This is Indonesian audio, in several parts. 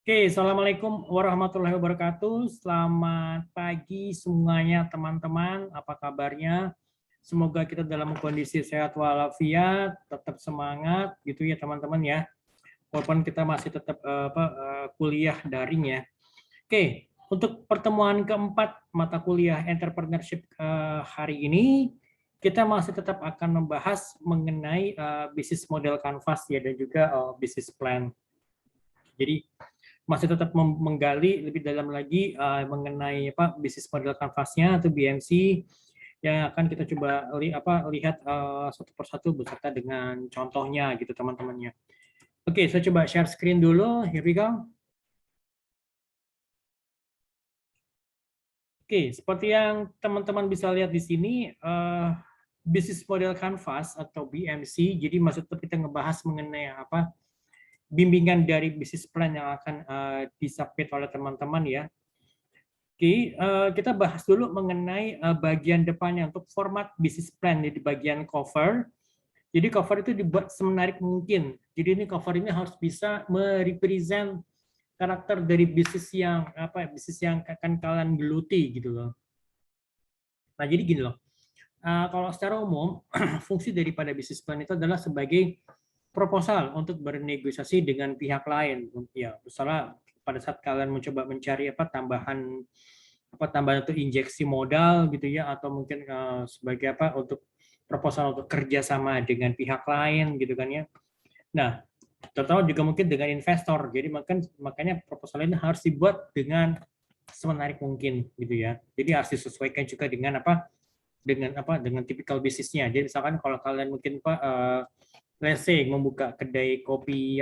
Oke, Assalamualaikum warahmatullahi wabarakatuh. Selamat pagi semuanya teman-teman. Apa kabarnya? Semoga kita dalam kondisi sehat walafiat, tetap semangat gitu ya teman-teman ya. Walaupun kita masih tetap kuliah daring ya. Oke, untuk pertemuan keempat mata kuliah entrepreneurship hari ini, kita masih tetap akan membahas mengenai bisnis model canvas ya dan juga business plan. Jadi masih tetap menggali lebih dalam lagi mengenai bisnis model kanvasnya atau BMC yang akan kita coba lihat satu persatu beserta dengan contohnya gitu teman-temannya. Oke, saya coba share screen dulu. Here we go. Oke, seperti yang teman-teman bisa lihat di sini, bisnis model canvas atau BMC. Jadi masih tetap kita ngebahas mengenai bimbingan dari bisnis plan yang akan disubmit oleh teman-teman ya. Oke, kita bahas dulu mengenai bagian depannya untuk format bisnis plan di bagian cover. Jadi cover itu dibuat semenarik mungkin. Jadi ini cover ini harus bisa merepresent karakter dari bisnis yang akan kalian geluti gitu loh. Nah, jadi gini loh. Kalau secara umum fungsi daripada bisnis plan itu adalah sebagai proposal untuk bernegosiasi dengan pihak lain. Ya, misalnya pada saat kalian mencoba mencari tambahan untuk injeksi modal gitu ya, atau mungkin sebagai untuk proposal untuk kerjasama dengan pihak lain gitu kan ya. Nah, terutama juga mungkin dengan investor. Jadi makanya proposal ini harus dibuat dengan semenarik mungkin gitu ya. Jadi harus disesuaikan juga dengan dengan tipikal bisnisnya. Jadi misalkan kalau kalian mungkin let's say membuka kedai kopi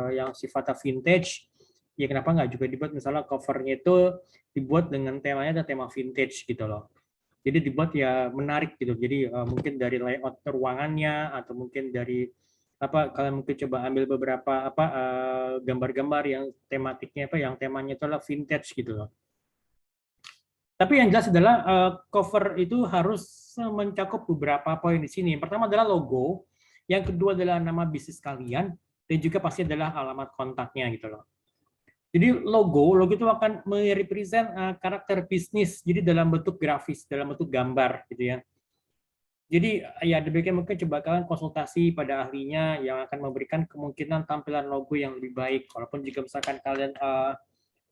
yang sifatnya vintage, ya kenapa nggak juga dibuat misalnya covernya itu dibuat dengan temanya ada tema vintage gitu loh. Jadi dibuat ya menarik gitu. Jadi mungkin dari layout ruangannya atau mungkin dari kalian mungkin coba ambil beberapa gambar-gambar yang tematiknya yang temanya itu adalah vintage gitu loh. Tapi yang jelas adalah cover itu harus mencakup beberapa poin di sini. Yang pertama adalah logo, yang kedua adalah nama bisnis kalian, dan juga pasti adalah alamat kontaknya gitu loh. Jadi logo itu akan merepresent karakter bisnis, jadi dalam bentuk grafis, dalam bentuk gambar gitu ya. Jadi ya demikian mungkin coba kalian konsultasi pada ahlinya yang akan memberikan kemungkinan tampilan logo yang lebih baik. Walaupun jika misalkan kalian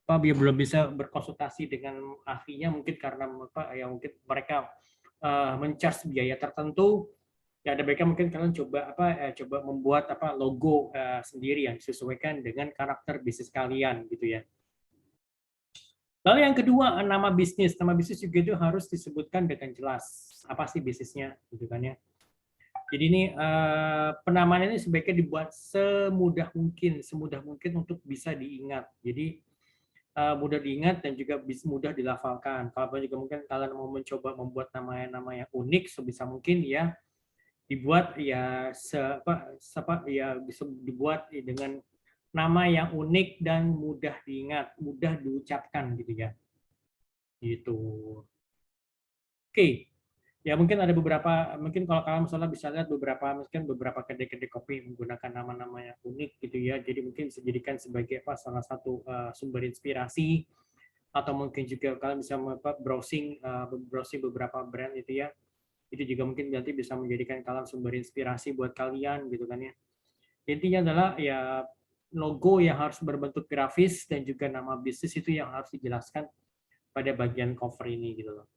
dia belum bisa berkonsultasi dengan ahlinya mungkin karena mungkin mereka mencharge biaya tertentu, ya ada baiknya mungkin kalian coba membuat logo sendiri yang disesuaikan dengan karakter bisnis kalian gitu ya. Lalu yang kedua, nama bisnis juga itu harus disebutkan dengan jelas apa sih bisnisnya gitu kan ya. Jadi ini penamaan ini sebaiknya dibuat semudah mungkin untuk bisa diingat. Jadi mudah diingat dan juga mudah dilafalkan. Kalau juga mungkin kalian mau mencoba membuat nama yang unik sebisa mungkin ya dibuat ya ya bisa dibuat dengan nama yang unik dan mudah diingat, mudah diucapkan gitu ya. Gitu. Oke. Ya mungkin ada mungkin kalau kalian misalnya bisa lihat beberapa kedai-kedai kopi menggunakan nama-nama yang unik gitu ya. Jadi mungkin bisa dijadikan sebagai salah satu sumber inspirasi, atau mungkin juga kalian bisa browsing beberapa brand itu ya. Itu juga mungkin nanti bisa menjadikan kalian sumber inspirasi buat kalian gitu kan ya. Intinya adalah ya logo yang harus berbentuk grafis dan juga nama bisnis itu yang harus dijelaskan pada bagian cover ini gitu loh.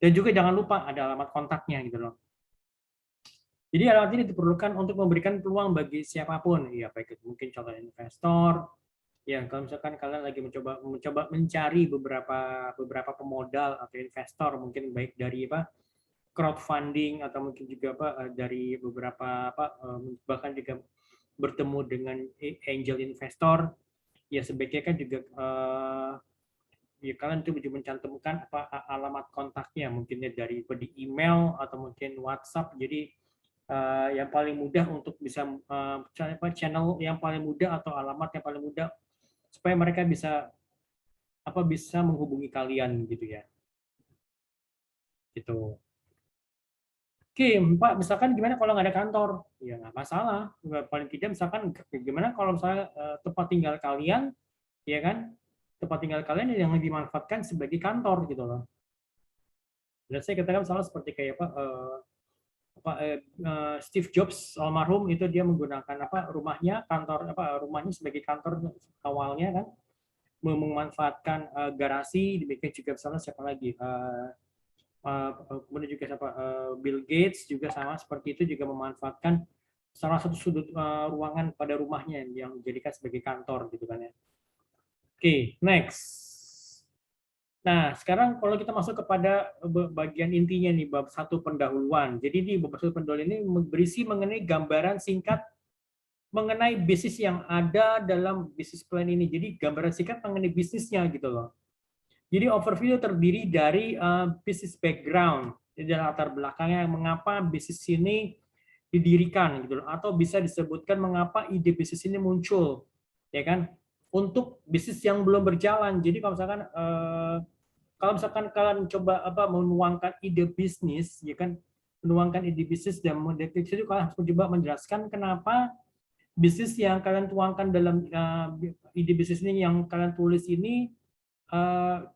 Dan juga jangan lupa ada alamat kontaknya gitu loh. Jadi alamat ini diperlukan untuk memberikan peluang bagi siapapun, ya baik itu mungkin contoh investor, ya kalau misalkan kalian lagi mencoba mencari beberapa pemodal atau investor, mungkin baik dari crowdfunding atau mungkin juga dari beberapa bahkan juga bertemu dengan angel investor, ya sebaiknya kan juga ya kalian itu mencantumkan alamat kontaknya, mungkinnya dari di email atau mungkin WhatsApp. Jadi yang paling mudah untuk bisa channel yang paling mudah atau alamat yang paling mudah supaya mereka bisa menghubungi kalian gitu ya. Gitu. Oke, Pak, misalkan gimana kalau nggak ada kantor? Ya nggak masalah. Paling tidak misalkan gimana kalau misalnya tempat tinggal kalian, ya kan? Tempat tinggal kalian yang dimanfaatkan sebagai kantor gitu loh. Dan saya katakan misalnya seperti kayak Steve Jobs almarhum itu dia menggunakan rumahnya kantor rumahnya sebagai kantor awalnya kan, memanfaatkan garasi. Demikian juga misalnya siapa lagi kemudian juga siapa Bill Gates juga sama seperti itu, juga memanfaatkan salah satu sudut ruangan pada rumahnya yang dijadikan sebagai kantor gitu kan ya. Oke, next. Nah, sekarang kalau kita masuk kepada bagian intinya nih, bab 1 pendahuluan. Jadi di bab 1 pendahuluan ini berisi mengenai gambaran singkat mengenai bisnis yang ada dalam bisnis plan ini. Jadi gambaran singkat mengenai bisnisnya gitu loh. Jadi overview terdiri dari bisnis background, jadi latar belakangnya mengapa bisnis ini didirikan gitu loh, atau bisa disebutkan mengapa ide bisnis ini muncul, ya kan? Untuk bisnis yang belum berjalan. Jadi kalau misalkan kalian coba menuangkan ide bisnis, ya kan, menuangkan ide bisnis dan mendeteksi itu, kalian harus mencoba menjelaskan kenapa bisnis yang kalian tuangkan dalam ide bisnis ini yang kalian tulis ini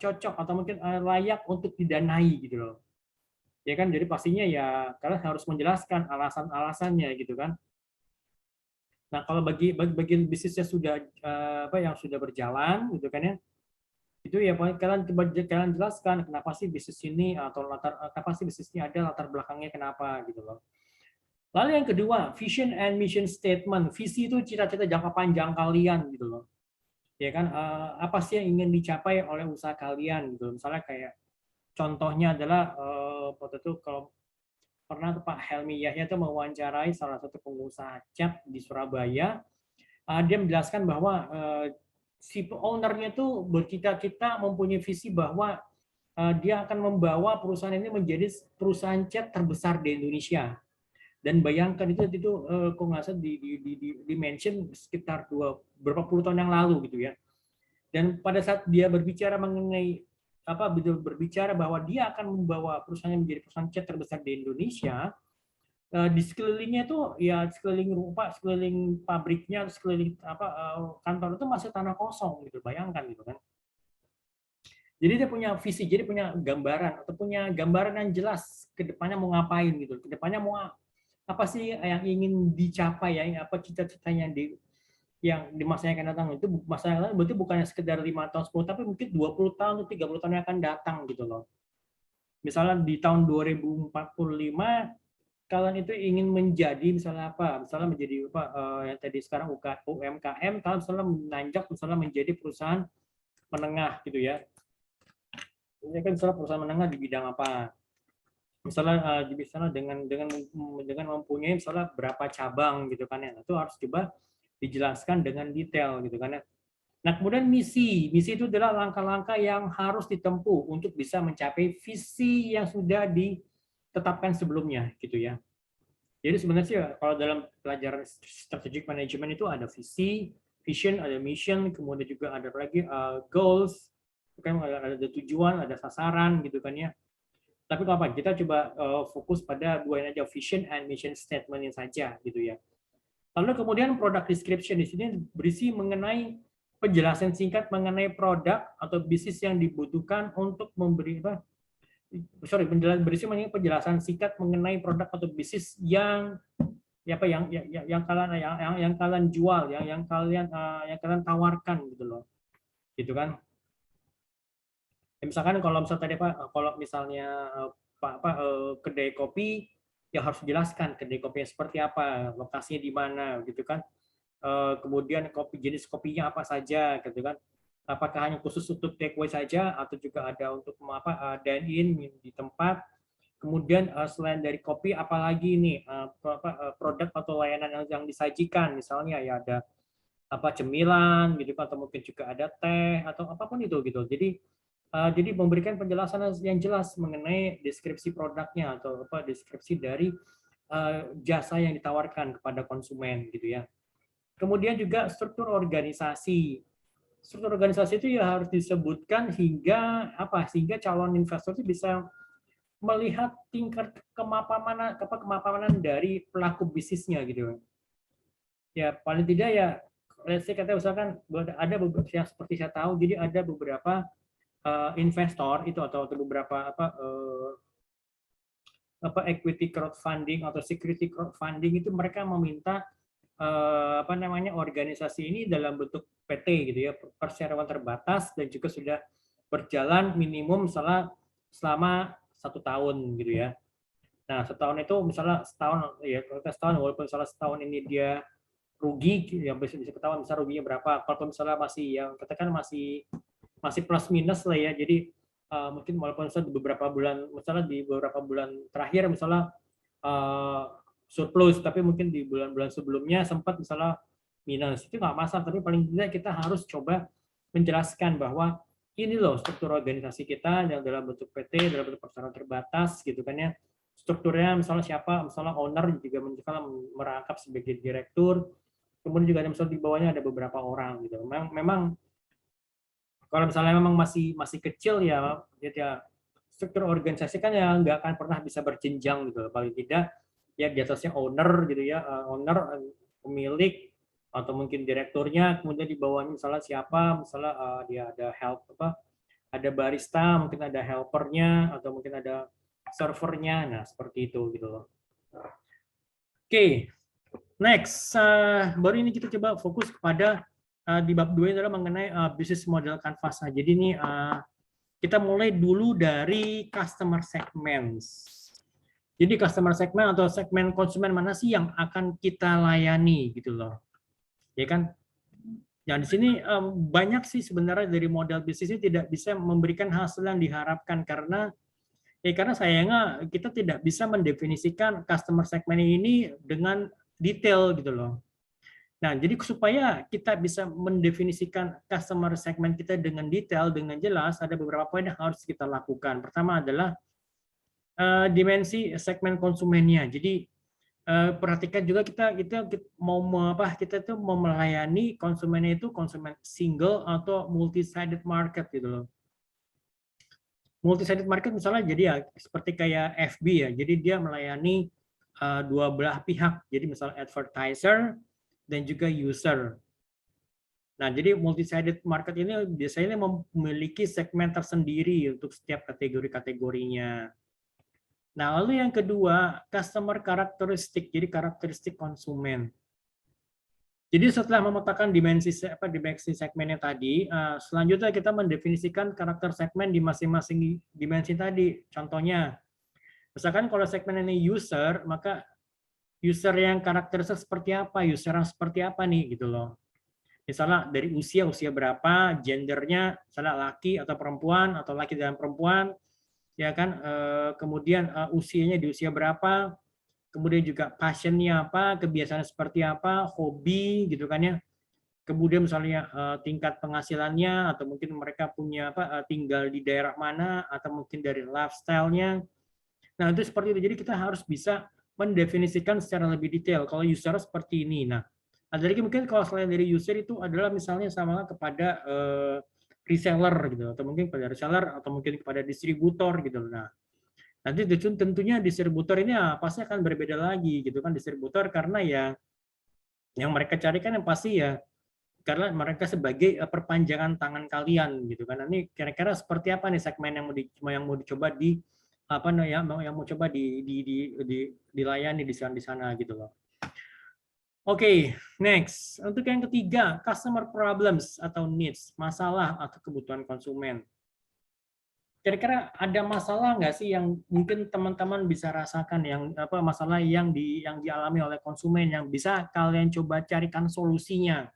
cocok atau mungkin layak untuk didanai gitu loh. Ya kan, jadi pastinya ya kalian harus menjelaskan alasan-alasannya gitu kan. Nah, kalau bagi bagian bisnisnya sudah yang sudah berjalan gitu kan ya, itu ya kalian jelaskan kenapa sih bisnis ini atau kenapa sih bisnis ini ada, latar belakangnya kenapa gitu loh. Lalu yang kedua, vision and mission statement. Visi itu cita-cita jangka panjang kalian gitu loh. Ya kan, apa sih yang ingin dicapai oleh usaha kalian gitu. Misalnya kayak contohnya adalah waktu itu kalau pernah Pak Helmi Yahya itu mewawancarai salah satu pengusaha cat di Surabaya. Dia menjelaskan bahwa si ownernya itu bercita-cita mempunyai visi bahwa dia akan membawa perusahaan ini menjadi perusahaan cat terbesar di Indonesia. Dan bayangkan itu kok nggak salah di mention sekitar berapa puluh tahun yang lalu gitu ya. Dan pada saat dia berbicara mengenai berbicara bahwa dia akan membawa perusahaannya menjadi perusahaan cat terbesar di Indonesia, di sekelilingnya itu ya sekeliling pabriknya, sekeliling kantor itu masih tanah kosong gitu, bayangkan gitu kan. Jadi dia punya visi, jadi punya gambaran atau punya gambaran yang jelas ke depannya mau ngapain gitu, ke depannya mau apa sih yang ingin dicapai ya, apa cita-citanya yang di masa yang akan datang. Itu masalah berarti bukannya sekedar 5 tahun 10 tapi mungkin 20 tahun atau 30 tahun yang akan datang gitu loh. Misalnya di tahun 2045 kalian itu ingin menjadi misalnya apa? Misalnya menjadi yang tadi sekarang UMKM, kalian misalnya menanjak misalnya menjadi perusahaan menengah gitu ya. Ini kan misalnya perusahaan menengah di bidang apa? Misalnya dengan mempunyai misalnya berapa cabang gitu kan ya. Itu harus coba dijelaskan dengan detail gitu kan ya. Nah, kemudian misi itu adalah langkah-langkah yang harus ditempuh untuk bisa mencapai visi yang sudah ditetapkan sebelumnya gitu ya. Jadi sebenarnya kalau dalam pelajaran strategic management itu ada visi, vision, ada mission, kemudian juga ada lagi goals, kan ada tujuan, ada sasaran gitu kan ya. Tapi apa? Kita coba fokus pada dua ini aja, vision and mission statement saja gitu ya. Lalu kemudian product description di sini berisi mengenai penjelasan singkat mengenai produk atau bisnis yang dibutuhkan untuk berisi mengenai penjelasan singkat mengenai produk atau bisnis yang kalian jual, yang kalian tawarkan gitu loh, gitu kan. Ya, misalkan kalau misalnya tadi kalau misalnya kedai kopi, ya harus dijelaskan kedai kopinya seperti apa, lokasinya di mana, gitu kan. Kemudian jenis kopinya apa saja, gitu kan. Apakah hanya khusus untuk take away saja atau juga ada untuk dine in di tempat. Kemudian selain dari kopi, apalagi nih produk atau layanan yang disajikan, misalnya ya ada cemilan gitu kan, atau mungkin juga ada teh atau apapun itu gitu. Jadi memberikan penjelasan yang jelas mengenai deskripsi produknya atau deskripsi dari jasa yang ditawarkan kepada konsumen gitu ya. Kemudian juga struktur organisasi. Struktur organisasi itu ya harus disebutkan sehingga sehingga calon investor itu bisa melihat tingkat kemapanan dari pelaku bisnisnya gitu. Ya paling tidak ya, let's say kata usahakan ada beberapa yang seperti saya tahu, jadi ada beberapa investor itu atau beberapa equity crowdfunding atau security crowdfunding itu mereka meminta organisasi ini dalam bentuk PT gitu ya, perseroan terbatas, dan juga sudah berjalan minimum selama 1 tahun gitu ya. Nah, setahun itu misalnya setahun ya, setahun walaupun misalnya setahun ini dia rugi ya, bisa ketahuan misalnya ruginya berapa. Kalau misalnya masih yang katakan masih plus minus lah ya. Jadi mungkin walaupun misalnya di beberapa bulan terakhir misalnya surplus, tapi mungkin di bulan-bulan sebelumnya sempat misalnya minus, itu nggak masalah. Tapi paling tidak kita harus coba menjelaskan bahwa ini loh struktur organisasi kita yang dalam bentuk PT, dalam bentuk perseroan terbatas gitu kan ya. Strukturnya misalnya siapa, misalnya owner juga misalnya merangkap sebagai direktur, kemudian juga ada misalnya di bawahnya ada beberapa orang gitu. Memang kalau misalnya memang masih kecil ya, ya struktur organisasi kan ya nggak akan pernah bisa berjenjang gitu. Paling tidak ya di atasnya owner gitu ya, owner, pemilik atau mungkin direkturnya, kemudian di bawahnya misalnya siapa, misalnya dia ada ada barista, mungkin ada helpernya, atau mungkin ada servernya. Nah seperti itu gitu loh. Oke, next, baru ini kita coba fokus kepada di bab 2 adalah mengenai business model Canvas. Nah, jadi ini kita mulai dulu dari customer segments. Jadi customer segment atau segmen konsumen mana sih yang akan kita layani gitu loh. Ya kan? Ya di sini banyak sih sebenarnya dari model bisnis ini tidak bisa memberikan hasil yang diharapkan karena sayangnya kita tidak bisa mendefinisikan customer segment ini dengan detail gitu loh. Nah, jadi supaya kita bisa mendefinisikan customer segment kita dengan detail, dengan jelas, ada beberapa poin yang harus kita lakukan. Pertama adalah dimensi segmen konsumennya. Jadi perhatikan juga kita tuh mau melayani konsumennya itu konsumen single atau multi-sided market gitu loh. Multi-sided market misalnya jadi ya seperti kayak FB ya. Jadi dia melayani dua belah pihak. Jadi misalnya advertiser dan juga user. Nah, jadi multi-sided market ini biasanya memiliki segmen tersendiri untuk setiap kategori-kategorinya. Nah, lalu yang kedua, customer karakteristik, jadi karakteristik konsumen. Jadi setelah memetakan dimensi segmennya tadi, selanjutnya kita mendefinisikan karakter segmen di masing-masing dimensi tadi. Contohnya, misalkan kalau segmen ini user, maka user yang karakteristik seperti apa, user yang seperti apa nih gitu loh. Misalnya dari usia berapa, gendernya, misalnya laki atau perempuan atau laki dan perempuan, ya kan. Kemudian usianya di usia berapa, kemudian juga passionnya apa, kebiasaan seperti apa, hobi gitu kan ya. Kemudian misalnya tingkat penghasilannya atau mungkin mereka punya tinggal di daerah mana atau mungkin dari lifestyle-nya. Nah, itu seperti itu. Jadi kita harus bisa mendefinisikan secara lebih detail kalau user seperti ini. Nah, ada lagi mungkin kalau selain dari user itu adalah misalnya sama kepada reseller gitu, atau mungkin kepada reseller atau mungkin kepada distributor gitu. Nah, nanti tentunya distributor ini pasti akan berbeda lagi gitu kan, distributor karena ya yang mereka carikan yang pasti ya karena mereka sebagai perpanjangan tangan kalian gitu kan. Ini kira-kira seperti apa nih segmen yang mau dicoba yang mau coba dilayani di sana gitu loh. Oke, next. Untuk yang ketiga, customer problems atau needs, masalah atau kebutuhan konsumen. Kira-kira ada masalah nggak sih yang mungkin teman-teman bisa rasakan, yang masalah yang dialami oleh konsumen yang bisa kalian coba carikan solusinya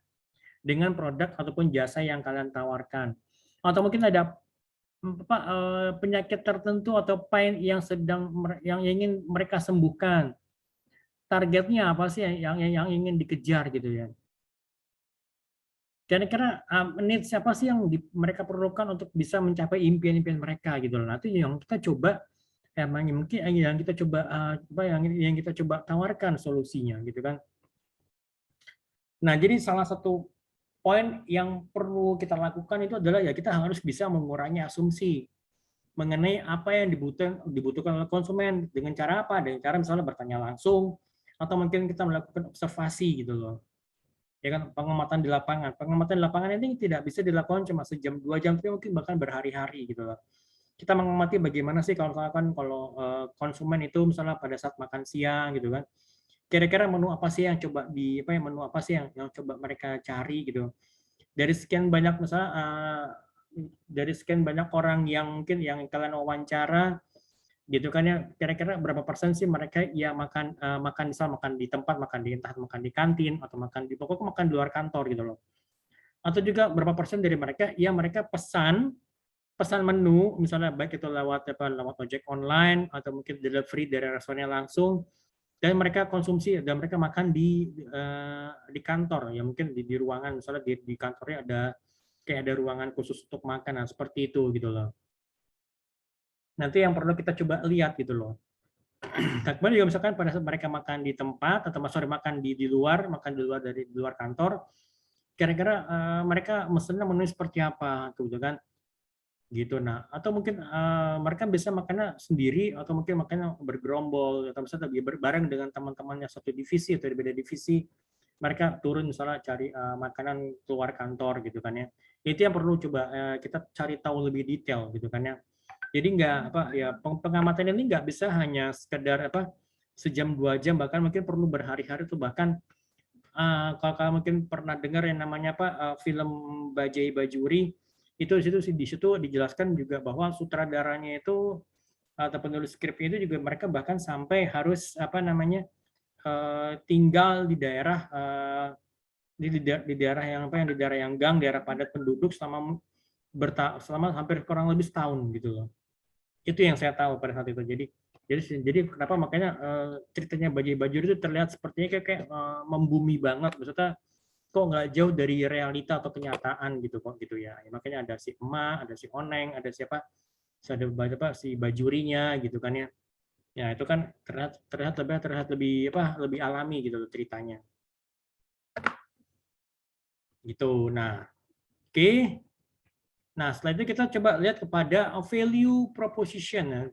dengan produk ataupun jasa yang kalian tawarkan. Atau mungkin ada penyakit tertentu atau pain yang ingin mereka sembuhkan. Targetnya apa sih yang ingin dikejar gitu ya. Kira-kira needs siapa sih yang mereka perlukan untuk bisa mencapai impian-impian mereka gitu loh. Nanti yang kita coba mungkin yang kita coba yang kita coba tawarkan solusinya gitu kan. Nah, jadi salah satu poin yang perlu kita lakukan itu adalah ya kita harus bisa mengurangi asumsi. mengenai apa yang dibutuhkan oleh konsumen dengan cara apa? Dengan cara misalnya bertanya langsung atau mungkin kita melakukan observasi gitu loh. Ya kan, pengamatan di lapangan. Pengamatan di lapangan ini tidak bisa dilakukan cuma sejam 2 jam, tapi mungkin bahkan berhari-hari gitu loh. Kita mengamati bagaimana sih kalau misalkan kalau konsumen itu misalnya pada saat makan siang gitu kan. Kira-kira menu apa sih yang coba di apa ya, menu apa sih yang coba mereka cari gitu. Dari sekian banyak misalnya dari sekian banyak orang yang mungkin yang kalian wawancara gitu kan ya, kira-kira berapa persen sih mereka ya makan misal makan di tempat, makan di entah makan di kantin atau makan di pokoknya makan di luar kantor gitu loh. Atau juga berapa persen dari mereka ya mereka pesan menu misalnya baik itu lewat lewat ojek online atau mungkin delivery dari restorannya langsung, dan mereka konsumsi dan mereka makan di kantor ya, mungkin di ruangan misalnya di kantornya ada kayak ada ruangan khusus untuk makan, nah seperti itu gitu loh. Nanti yang perlu kita coba lihat gitu loh. Nah, kemudian juga misalkan pada saat mereka makan di tempat atau makan di luar, makan di luar kantor, kira-kira mereka mesennya menu seperti apa gitu kan. Gitu. Nah, atau mungkin mereka bisa makannya sendiri atau mungkin makannya bergerombol atau misalnya bareng dengan teman-temannya satu divisi atau beda divisi. Mereka turun misalnya cari makanan keluar kantor gitu kan ya. Itu yang perlu coba kita cari tahu lebih detail gitu kan ya. Jadi nggak apa ya, pengamatan ini nggak bisa hanya sekedar apa sejam 2 jam, bahkan mungkin perlu berhari-hari tuh. Bahkan kalau kalian mungkin pernah dengar yang namanya apa film Bajai Bajuri, itu di situ dijelaskan juga bahwa sutradaranya itu atau penulis skripnya itu juga mereka bahkan sampai harus apa namanya tinggal di daerah di daerah yang apa yang di daerah yang gang, daerah padat penduduk selama hampir kurang lebih setahun gitu loh. Itu yang saya tahu pada saat itu. Jadi kenapa makanya ceritanya Bajai Bajuri itu terlihat sepertinya kayak membumi banget, maksudnya kok nggak jauh dari realita atau kenyataan gitu kok gitu ya. Makanya ada si emak, ada si oneng, ada siapa, ada apa si bajurinya gitu kan ya. Ya itu kan terlihat lebih apa lebih alami gitu ceritanya. Gitu. Nah, oke. Nah, setelah itu kita coba lihat kepada value proposition.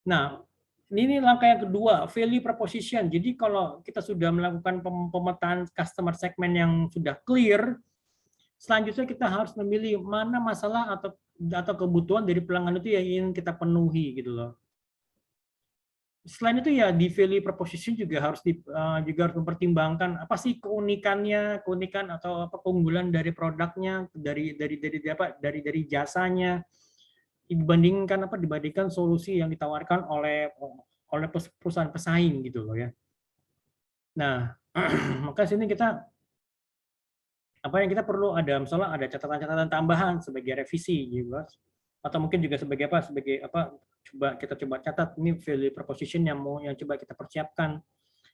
Nah, ini langkah yang kedua, value proposition. Jadi kalau kita sudah melakukan pemetaan customer segment yang sudah clear, selanjutnya kita harus memilih mana masalah atau kebutuhan dari pelanggan itu yang ingin kita penuhi gitu loh. Selain itu ya di value proposition juga harus juga harus mempertimbangkan apa sih keunikan atau apa keunggulan dari produknya, dari jasanya dibandingkan solusi yang ditawarkan oleh perusahaan pesaing gitu loh ya. Nah, maka sini kita apa yang kita perlu ada misalnya ada catatan-catatan tambahan sebagai revisi gitu, atau mungkin juga sebagai apa kita coba catat ini value proposition yang coba kita persiapkan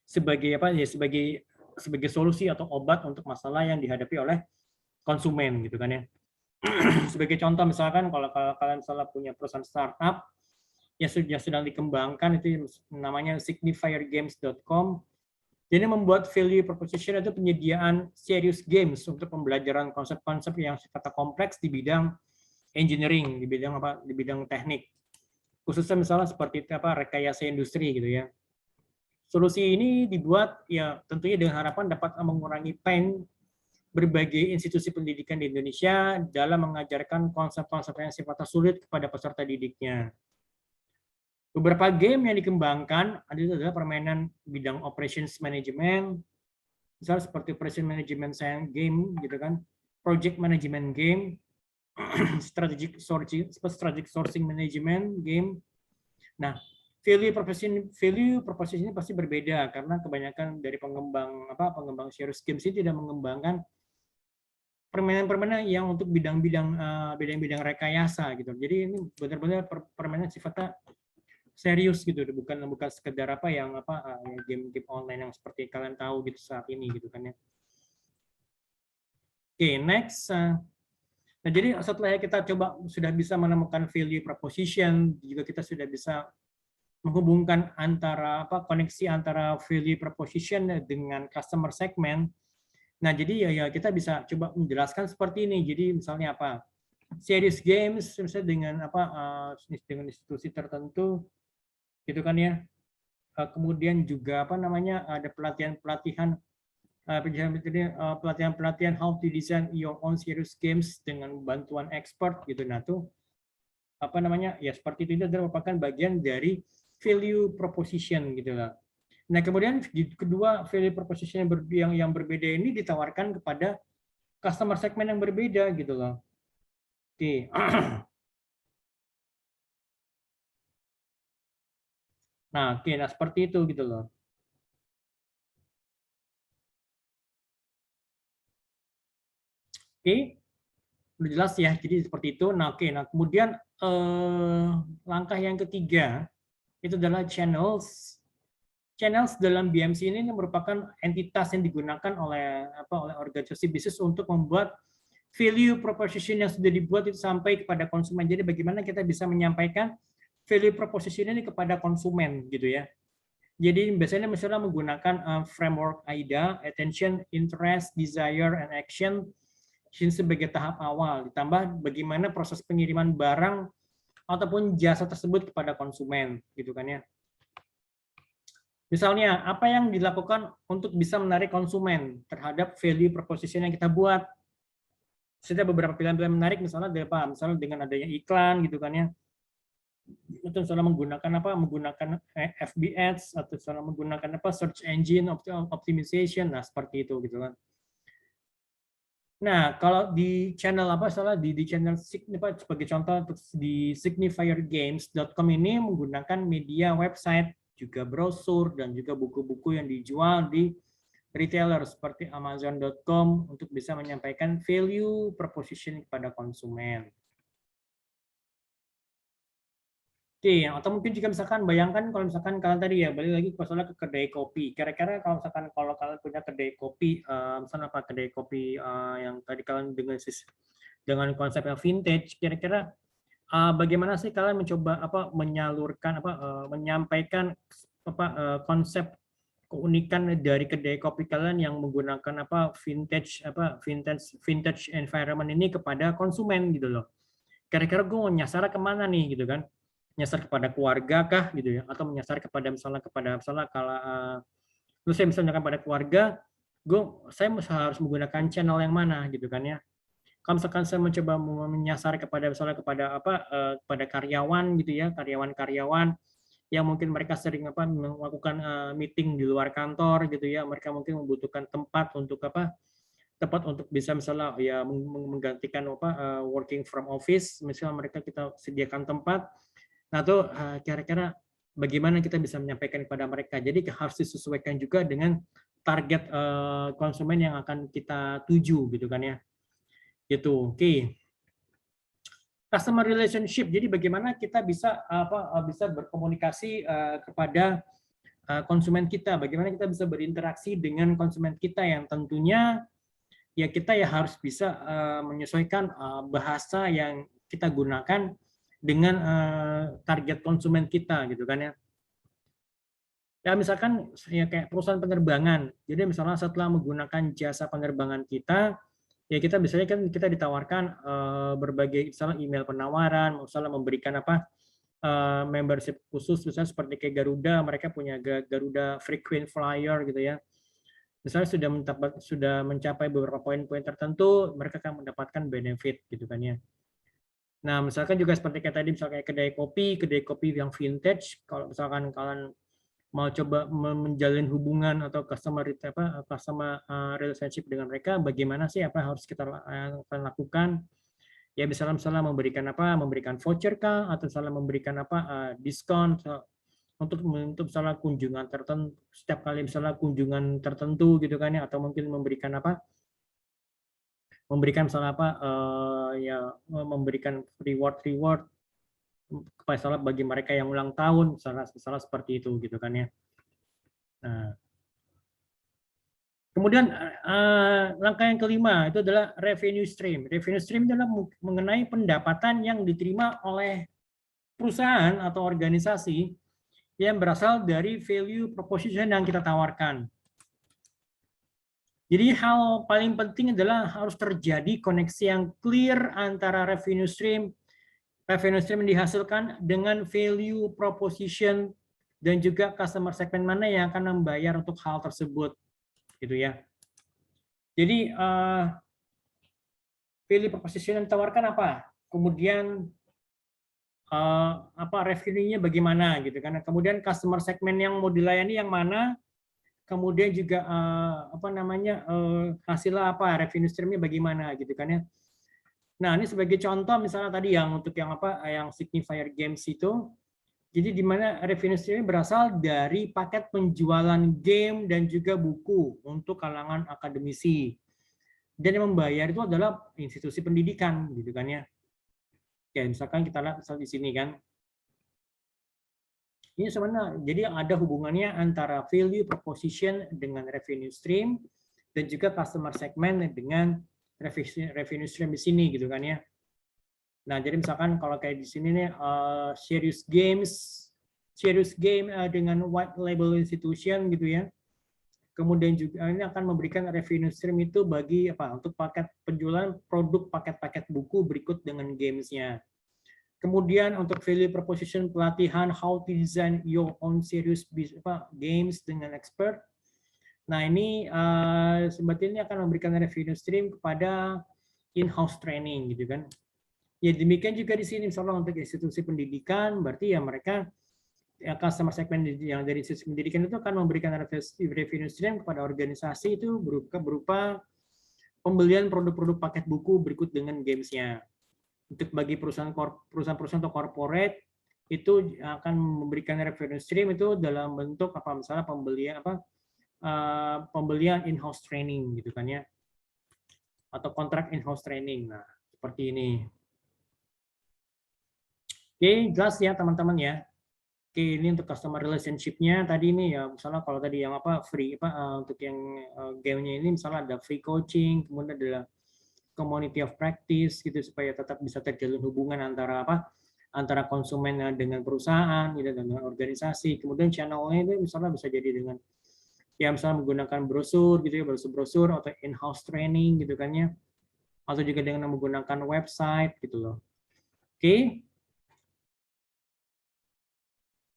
sebagai apa ya sebagai solusi atau obat untuk masalah yang dihadapi oleh konsumen gitu kan ya. Sebagai contoh misalkan kalau kalian misalnya punya perusahaan startup yang sedang dikembangkan, itu namanya signifiergames.com. Jadi membuat value proposition itu penyediaan serious games untuk pembelajaran konsep-konsep yang sifatnya kompleks di bidang engineering, di bidang teknik. Khususnya misalnya seperti apa rekayasa industri gitu ya. Solusi ini dibuat ya tentunya dengan harapan dapat mengurangi pain berbagai institusi pendidikan di Indonesia dalam mengajarkan konsep-konsep yang sifatnya sulit kepada peserta didiknya. Beberapa game yang dikembangkan adalah permainan bidang operations management, misalnya seperti operation management game gitu kan, project management game, strategic sourcing management game. Nah, value proposition ini pasti berbeda karena kebanyakan dari pengembang serious games ini tidak mengembangkan permainan-permainan yang untuk bidang-bidang rekayasa gitu. Jadi ini benar-benar permainan sifatnya serius gitu, bukan sekedar game-game online yang seperti kalian tahu gitu saat ini gitu kan ya. Oke, next. Nah, jadi setelah kita coba sudah bisa menemukan value proposition, juga kita sudah bisa menghubungkan koneksi antara value proposition dengan customer segment. Nah, jadi ya kita bisa coba menjelaskan seperti ini. Jadi misalnya apa? series games misalnya dengan apa dengan institusi tertentu gitu kan ya. Kemudian juga apa namanya ada pelatihan-pelatihan pelatihan-pelatihan how to design your own serious games dengan bantuan expert gitu. Nah, tuh apa namanya? Ya seperti itu adalah merupakan bagian dari value proposition gitu lah. Nah, kemudian kedua value proposition yang berbeda ini ditawarkan kepada customer segmen yang berbeda gitu loh. Oke. Nah, oke, nah seperti itu gitu loh. Oke, udah jelas ya. Jadi seperti itu. Nah, oke. Nah, kemudian langkah yang ketiga itu adalah channels. Channels dalam BMC ini merupakan entitas yang digunakan oleh organisasi bisnis untuk membuat value proposition yang sudah dibuat itu sampai kepada konsumen. Jadi bagaimana kita bisa menyampaikan value proposition ini kepada konsumen gitu ya. Jadi biasanya misalnya menggunakan framework AIDA, attention, interest, desire, and action sebagai tahap awal. Ditambah bagaimana proses pengiriman barang ataupun jasa tersebut kepada konsumen gitu kan ya. Misalnya, apa yang dilakukan untuk bisa menarik konsumen terhadap value proposition yang kita buat? Ada beberapa pilihan-pilihan menarik, misalnya dengan adanya iklan gitu kan ya, atau misalnya menggunakan FB ads, atau misalnya menggunakan search engine optimization, nah seperti itu gitu kan. Nah, kalau di channel di channel sebagai contoh untuk di signifiergames.com ini menggunakan media website, juga brosur dan juga buku-buku yang dijual di retailer seperti Amazon.com untuk bisa menyampaikan value proposition kepada konsumen. Oke, atau mungkin juga misalkan bayangkan kalau misalkan kalian tadi ya balik lagi ke kedai kopi. Kira-kira kalau misalkan kalau kalian punya kedai kopi, misalnya kedai kopi yang tadi kalian dengan konsep yang vintage, kira-kira bagaimana sih kalian mencoba menyalurkan menyampaikan konsep keunikan dari kedai kopi kalian yang menggunakan vintage environment ini kepada konsumen gitu loh. Kira-kira gue mau nyasar kemana nih gitu kan? Nyasar kepada keluarga kah gitu ya? Atau menyasar kepada kalau saya misalnya pada keluarga, saya harus menggunakan channel yang mana gitu kan ya? Kalau misalkan saya mencoba menyasar kepada kepada karyawan gitu ya, karyawan-karyawan yang mungkin mereka sering melakukan meeting di luar kantor gitu ya, mereka mungkin membutuhkan tempat untuk bisa misalnya ya menggantikan working from office, misalnya mereka kita sediakan tempat. Nah, itu kira-kira bagaimana kita bisa menyampaikan kepada mereka. Jadi harus disesuaikan juga dengan target konsumen yang akan kita tuju gitu kan ya. Gitu. Oke. Customer relationship. Jadi bagaimana kita bisa berkomunikasi kepada konsumen kita. Bagaimana kita bisa berinteraksi dengan konsumen kita yang tentunya ya kita ya harus bisa menyesuaikan bahasa yang kita gunakan dengan target konsumen kita gitu kan ya. Ya misalkan ya kayak perusahaan penerbangan. Jadi misalnya setelah menggunakan jasa penerbangan kita, ya kita biasanya kan kita ditawarkan berbagai misalnya email penawaran, misalnya memberikan membership khusus misalnya seperti kayak Garuda, mereka punya Garuda frequent flyer gitu ya. Misalnya sudah mencapai beberapa poin-poin tertentu, mereka akan mendapatkan benefit gitu kan ya. Nah, misalkan juga seperti kayak tadi misalnya kedai kopi yang vintage, kalau misalkan kalian mau coba menjalin hubungan atau customer relationship dengan mereka, bagaimana sih apa harus kita lakukan? Ya misalnya memberikan voucher kah atau misalnya memberikan diskon untuk misalnya kunjungan tertentu, setiap kali misalnya kunjungan tertentu gitu kan ya, atau mungkin memberikan misalnya memberikan reward misalnya bagi mereka yang ulang tahun misalnya seperti itu gitu kan ya. Nah, kemudian langkah yang kelima itu adalah revenue stream. Revenue stream adalah mengenai pendapatan yang diterima oleh perusahaan atau organisasi yang berasal dari value proposition yang kita tawarkan. Jadi hal paling penting adalah harus terjadi koneksi yang clear antara revenue stream yang dihasilkan dengan value proposition dan juga customer segment mana yang akan membayar untuk hal tersebut, gitu ya. Jadi value proposition yang ditawarkan apa, kemudian apa revenue-nya bagaimana, gitu kan. Kemudian customer segment yang mau dilayani yang mana, kemudian juga apa namanya hasilnya apa, revenue stream-nya bagaimana, gitu kan ya. Nah, ini sebagai contoh misalnya tadi yang untuk yang apa, yang signifier games itu, jadi di mana revenue stream berasal dari paket penjualan game dan juga buku untuk kalangan akademisi. Dan yang membayar itu adalah institusi pendidikan, gitu kan ya. Kayak misalkan kita lihat misal di sini kan. Ini sebenarnya jadi ada hubungannya antara value proposition dengan revenue stream dan juga customer segment dengan revenue stream di sini, gitu kan ya. Nah, jadi misalkan kalau kayak di sini nih serious game dengan white label institution gitu ya. Kemudian juga ini akan memberikan revenue stream itu bagi apa? Untuk paket penjualan produk paket-paket buku berikut dengan gamesnya. Kemudian untuk value proposition pelatihan how to design your own serious games dengan expert. Nah, ini sebetulnya akan memberikan revenue stream kepada in-house training gitu kan. Ya demikian juga di sini misalnya untuk institusi pendidikan, berarti ya mereka customer segment yang dari institusi pendidikan itu akan memberikan revenue stream kepada organisasi itu berupa pembelian produk-produk paket buku berikut dengan gamesnya. Untuk bagi perusahaan-perusahaan atau corporate itu akan memberikan revenue stream itu dalam bentuk apa misalnya pembelian in-house training gitu kan ya, atau kontrak in-house training. Nah seperti ini. Oke, jelas ya teman-teman ya. Oke, ini untuk customer relationship-nya tadi ini ya, misalnya kalau tadi yang apa free untuk yang game-nya ini misalnya ada free coaching, kemudian adalah community of practice gitu supaya tetap bisa terjalin hubungan antara apa? Antara konsumen dengan perusahaan gitu dengan organisasi. Kemudian channel-nya itu misalnya bisa jadi dengan ya misalnya menggunakan brosur gitu ya, brosur atau in-house training gitu kan ya. Atau juga dengan menggunakan website gitu loh. Oke.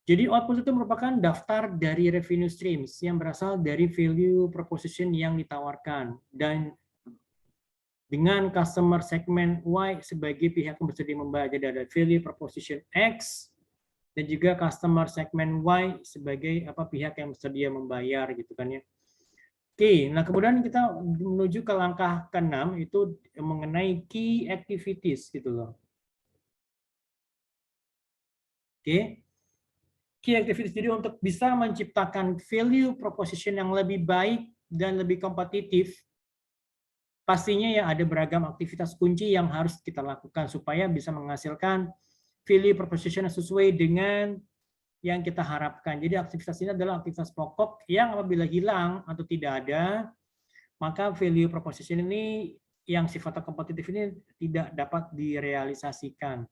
Jadi output itu merupakan daftar dari revenue streams yang berasal dari value proposition yang ditawarkan dan dengan customer segment Y sebagai pihak yang bersedia membayar. Jadi ada value proposition X dan juga customer segment Y sebagai apa pihak yang bersedia membayar gitu kan ya. Oke, nah kemudian kita menuju ke langkah ke-6 itu mengenai key activities gitu loh. Oke. Key activities jadi untuk bisa menciptakan value proposition yang lebih baik dan lebih kompetitif, pastinya ya ada beragam aktivitas kunci yang harus kita lakukan supaya bisa menghasilkan value proposition yang sesuai dengan yang kita harapkan. Jadi aktivitas ini adalah aktivitas pokok yang apabila hilang atau tidak ada, maka value proposition ini yang sifatnya kompetitif ini tidak dapat direalisasikan.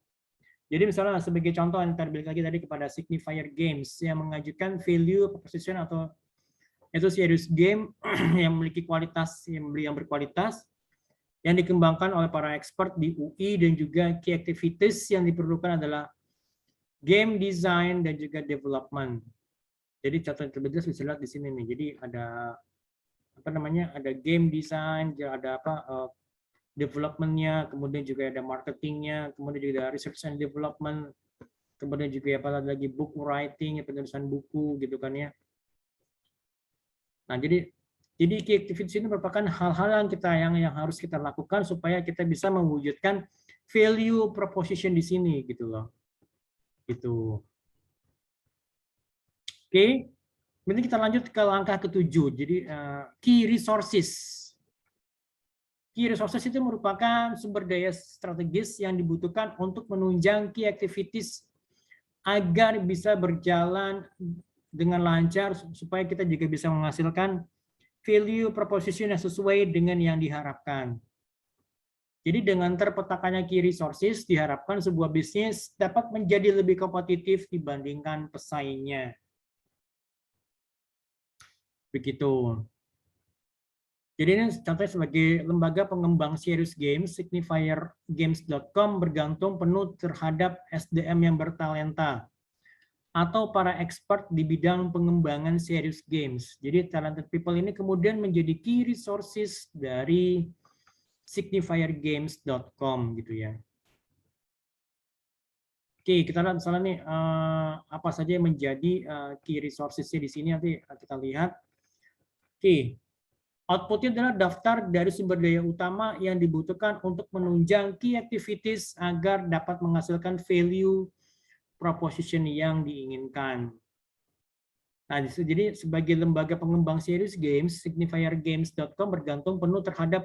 Jadi misalnya sebagai contoh yang terbalik lagi tadi kepada signifier games yang mengajukan value proposition atau itu serious game yang memiliki kualitas yang berkualitas yang dikembangkan oleh para expert di UI dan juga key activities yang diperlukan adalah game design dan juga development. Jadi contoh yang terlebih jelas bisa lihat di sini nih. Jadi ada apa namanya? Ada game design, ada apa development-nya, kemudian juga ada marketing-nya, kemudian juga ada research and development, kemudian juga apa lagi book writing, penulisan buku gitu kan ya. Nah, jadi key activities ini merupakan hal-hal yang harus kita lakukan supaya kita bisa mewujudkan value proposition di sini gitu loh. Gitu. Oke. Kemudian kita lanjut ke langkah ke-7. Jadi key resources. Key resources itu merupakan sumber daya strategis yang dibutuhkan untuk menunjang key activities agar bisa berjalan dengan lancar supaya kita juga bisa menghasilkan value proposition yang sesuai dengan yang diharapkan. Jadi dengan terpetakannya key resources diharapkan sebuah bisnis dapat menjadi lebih kompetitif dibandingkan pesaingnya. Begitu. Jadi ini contohnya sebagai lembaga pengembang serious games, signifiergames.com bergantung penuh terhadap SDM yang bertalenta atau para expert di bidang pengembangan serious games. Jadi talented people ini kemudian menjadi key resources dari signifiergames.com gitu ya. Oke, kita lihat misalnya nih apa saja yang menjadi key resources-nya di sini, nanti kita lihat. Oke, output-nya adalah daftar dari sumber daya utama yang dibutuhkan untuk menunjang key activities agar dapat menghasilkan value proposition yang diinginkan. Nah, jadi sebagai lembaga pengembang serious games, signifiergames.com bergantung penuh terhadap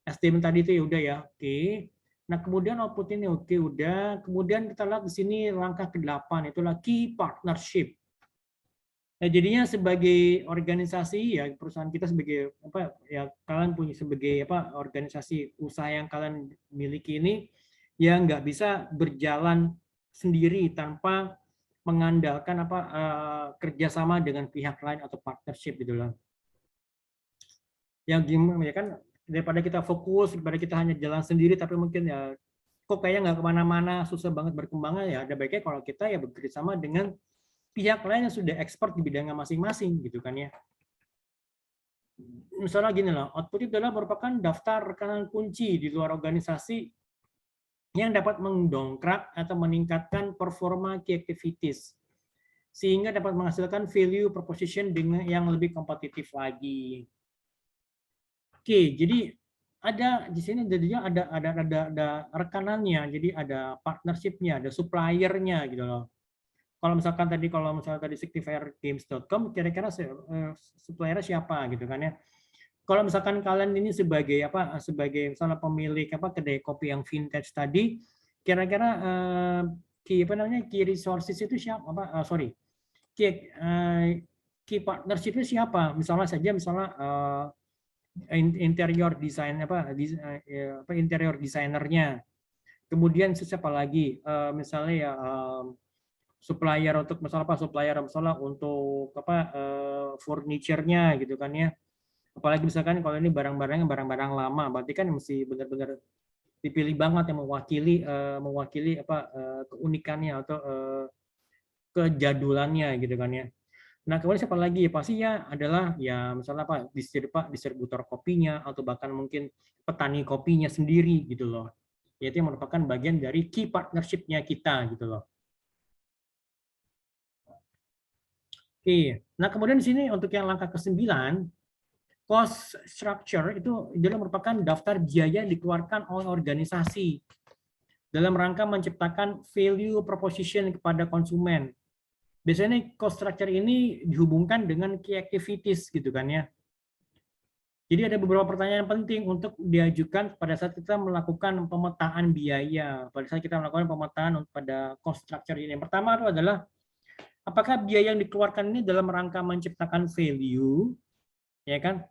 SDM tadi itu ya udah ya. Oke. Nah, kemudian output ini oke udah. Kemudian kita lihat di sini langkah ke-8 itulah key partnership. Nah, jadinya sebagai organisasi ya perusahaan kita sebagai apa ya kalian punya sebagai apa organisasi usaha yang kalian miliki ini ya nggak bisa berjalan sendiri tanpa mengandalkan apa kerjasama dengan pihak lain atau partnership gitu loh. Yang gimana ya kan daripada kita fokus daripada kita hanya jalan sendiri tapi mungkin ya kok kayaknya nggak kemana-mana susah banget berkembangnya ya ada baiknya kalau kita ya bekerja sama dengan pihak lain yang sudah expert di bidangnya masing-masing gitu kan ya. Misalnya gini lah, output itu adalah merupakan daftar rekanan kunci di luar organisasi yang dapat mendongkrak atau meningkatkan performa key activities sehingga dapat menghasilkan value proposition dengan yang lebih kompetitif lagi. Oke, jadi ada di sini jadinya ada rekanannya, jadi ada partnership-nya, ada supplier-nya gitu loh. Kalau misalnya tadi signifiergames.com kira-kira supplier siapa gitu kan ya. Kalau misalkan kalian ini sebagai sebagai misalnya pemilik kedai kopi yang vintage tadi, kira-kira key resources itu siapa key partnership itu siapa? Misalnya interior design interior desainernya. Kemudian siapa lagi? Misalnya ya supplier untuk misalnya untuk furniture-nya gitu kan ya. Apalagi misalkan kalau ini barang-barang lama, berarti kan mesti benar-benar dipilih banget yang mewakili keunikannya atau kejadulannya gitu kan ya. Nah, kemudian siapa lagi? Pasti ya adalah ya misalnya distributor kopinya atau bahkan mungkin petani kopinya sendiri gitu loh. Yaitu yang merupakan bagian dari key partnership-nya kita gitu loh. Oke. Nah, kemudian di sini untuk yang langkah ke-9, cost structure itu adalah merupakan daftar biaya yang dikeluarkan oleh organisasi dalam rangka menciptakan value proposition kepada konsumen. Biasanya cost structure ini dihubungkan dengan key activities gitu kan ya. Jadi ada beberapa pertanyaan penting untuk diajukan pada saat kita melakukan pemetaan biaya, pada saat kita melakukan pemetaan pada cost structure ini. Yang pertama itu adalah apakah biaya yang dikeluarkan ini dalam rangka menciptakan value, ya kan?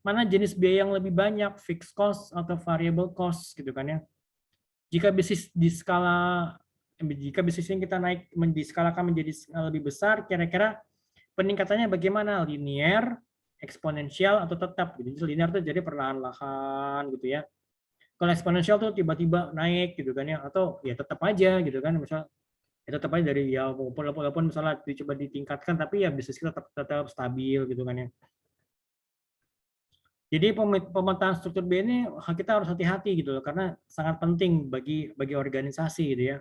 Mana jenis biaya yang lebih banyak, fixed cost atau variable cost gitu kan ya. Jika bisnis yang kita diskalakan menjadi lebih besar, kira-kira peningkatannya bagaimana? Linear, eksponensial atau tetap gitu. Jadi linear itu jadi perlahan-lahan gitu ya. Kalau eksponensial tuh tiba-tiba naik gitu kan ya, atau ya tetap aja gitu kan, misal ya tetap aja dari ya walaupun misalnya dicoba ditingkatkan tapi ya bisnis kita tetap stabil gitu kan ya. Jadi pemetaan struktur B ini kita harus hati-hati gitu loh karena sangat penting bagi organisasi gitu ya.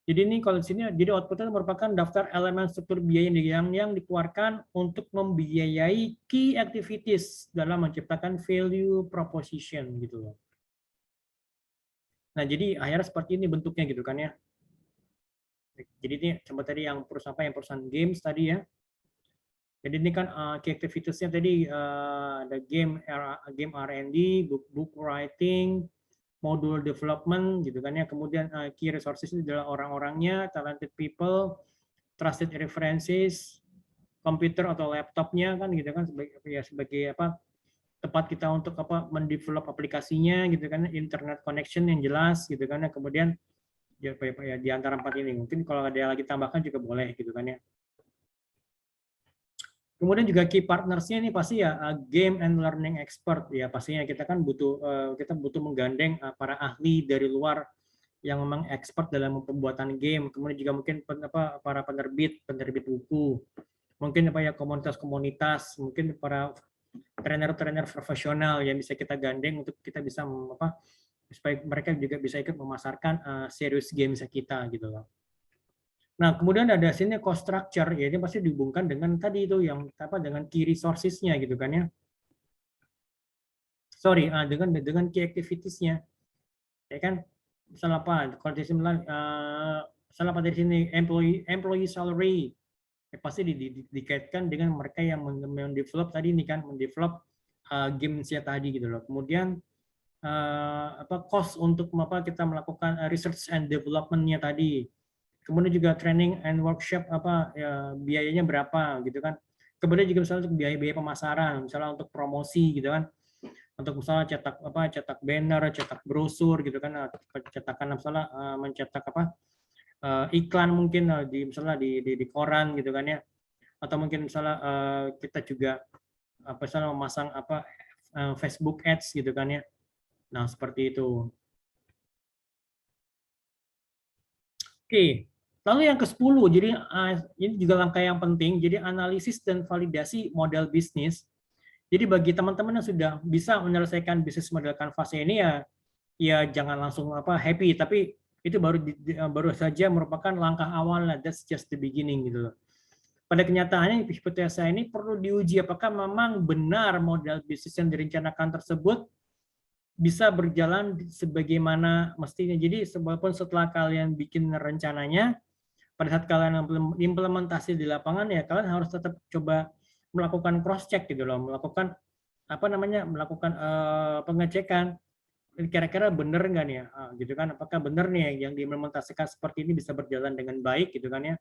Jadi ini kalau di sini jadi outputnya merupakan daftar elemen struktur biaya yang dikeluarkan untuk membiayai key activities dalam menciptakan value proposition gitu loh. Nah, jadi akhirnya seperti ini bentuknya gitu kan ya. Jadi ini coba tadi yang perusahaan games tadi ya. Jadi ini kan key activities-nya tadi ada game R&D, book writing, module development gitu kan ya. Kemudian key resources itu adalah orang-orangnya, talented people, trusted references, komputer atau laptopnya kan gitu kan sebagai tempat kita untuk mendevelop aplikasinya gitu kan, internet connection yang jelas gitu kan ya. Kemudian ya di antara 4 ini mungkin kalau ada yang lagi tambahkan juga boleh gitu kan ya. Kemudian juga key partnersnya ini pasti ya game and learning expert ya, pastinya kita kan butuh menggandeng para ahli dari luar yang memang expert dalam pembuatan game. Kemudian juga mungkin para penerbit buku, mungkin komunitas-komunitas, mungkin para trainer-trainer profesional yang bisa kita gandeng untuk kita bisa supaya mereka juga bisa ikut memasarkan serious games kita gitu loh. Nah, kemudian ada sini cost structure, ya ini pasti dihubungkan dengan tadi itu yang dengan key resources-nya gitu kan ya. Sorry, dengan key activities-nya. Ya kan? Misalnya apa? Kalau di sini misalnya apa dari sini employee salary. Ya, pasti dikaitkan dengan mereka yang mendevelop tadi ini kan, mendevelop games-nya tadi gitu loh. Kemudian cost untuk kita melakukan research and development-nya tadi. Kemudian juga training and workshop biayanya berapa gitu kan. Kemudian juga misalnya untuk biaya pemasaran, misalnya untuk promosi gitu kan. Untuk misalnya cetak banner, cetak brosur gitu kan, cetakan misalnya mencetak iklan mungkin misalnya di koran gitu kan ya. Atau mungkin misalnya kita juga misalnya memasang Facebook Ads gitu kan ya. Nah, seperti itu. Oke, lalu yang ke-10, jadi ini juga langkah yang penting, jadi analisis dan validasi model bisnis. Jadi bagi teman-teman yang sudah bisa menyelesaikan bisnis model Canvas ini ya jangan langsung happy, tapi itu baru saja merupakan langkah awal, that's just the beginning gitu loh. Pada kenyataannya hipotesa ini perlu diuji apakah memang benar model bisnis yang direncanakan tersebut bisa berjalan sebagaimana mestinya. Jadi walaupun setelah kalian bikin rencananya, pada saat kalian implementasi di lapangan ya kalian harus tetap coba melakukan cross check gitu loh, melakukan pengecekan kira-kira benar nggak nih ya, gitu kan, apakah benar nih yang diimplementasikan seperti ini bisa berjalan dengan baik gitu kan ya.